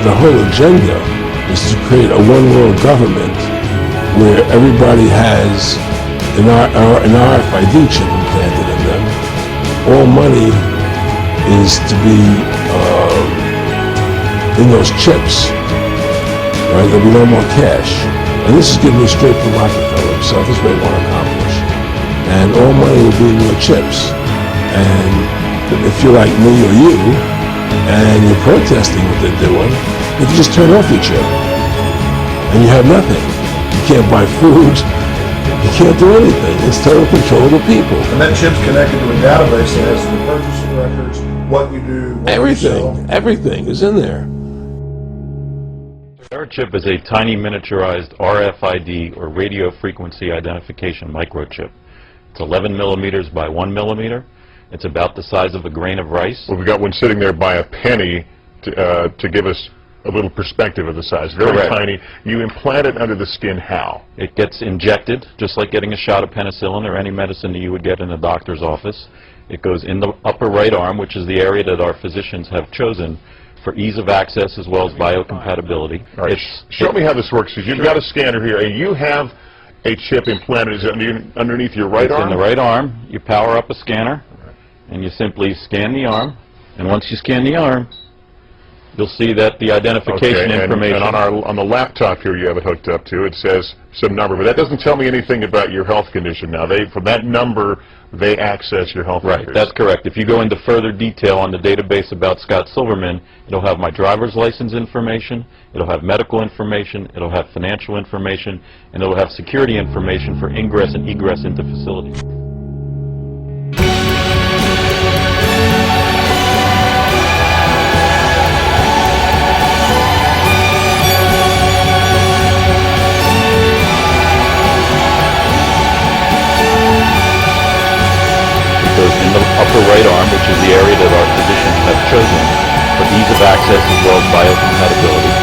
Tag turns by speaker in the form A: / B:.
A: the whole agenda is to create a one-world government where everybody has an RFID chip implanted in them. All money is to be in those chips. Right? There'll be no more cash. And this is given me straight from Rockefeller himself. This is what they want to accomplish. And all money will be in your chips. And if you're like me or you, and you're protesting what they're doing, you can just turn off your chip. And you have nothing. You can't buy food. You can't do anything. It's total control of the people.
B: And that chip's connected to a database that has the purchasing records, what you do, what
A: Everything.
B: you sell.
A: Everything is in there.
C: Our chip is a tiny miniaturized RFID or radio frequency identification microchip. It's 11 millimeters by 1 millimeter. It's about the size of a grain of rice.
D: Well, we've got one sitting there by a penny to give us a little perspective of the size. Very
C: Correct.
D: tiny. You implant it under the skin how?
C: It gets injected, just like getting a shot of penicillin or any medicine that you would get in a doctor's office. It goes in the upper right arm, which is the area that our physicians have chosen for ease of access as well as biocompatibility.
D: All right. Show me how this works, because you've got a scanner here, and you have a chip implanted. Is it underneath your right arm?
C: It's in the right arm. You power up a scanner, and you simply scan the arm. And once you scan the arm, you'll see that the identification information.
D: And on the laptop here you have it hooked up to, it says some number, but that doesn't tell me anything about your health condition. Now, from that number, they access your health records.
C: Right, that's correct. If you go into further detail on the database about Scott Silverman, it'll have my driver's license information, it'll have medical information, it'll have financial information, and it'll have security information for ingress and egress into facilities. In the upper right arm, which is the area that our physicians have chosen for ease of access as well as biocompatibility.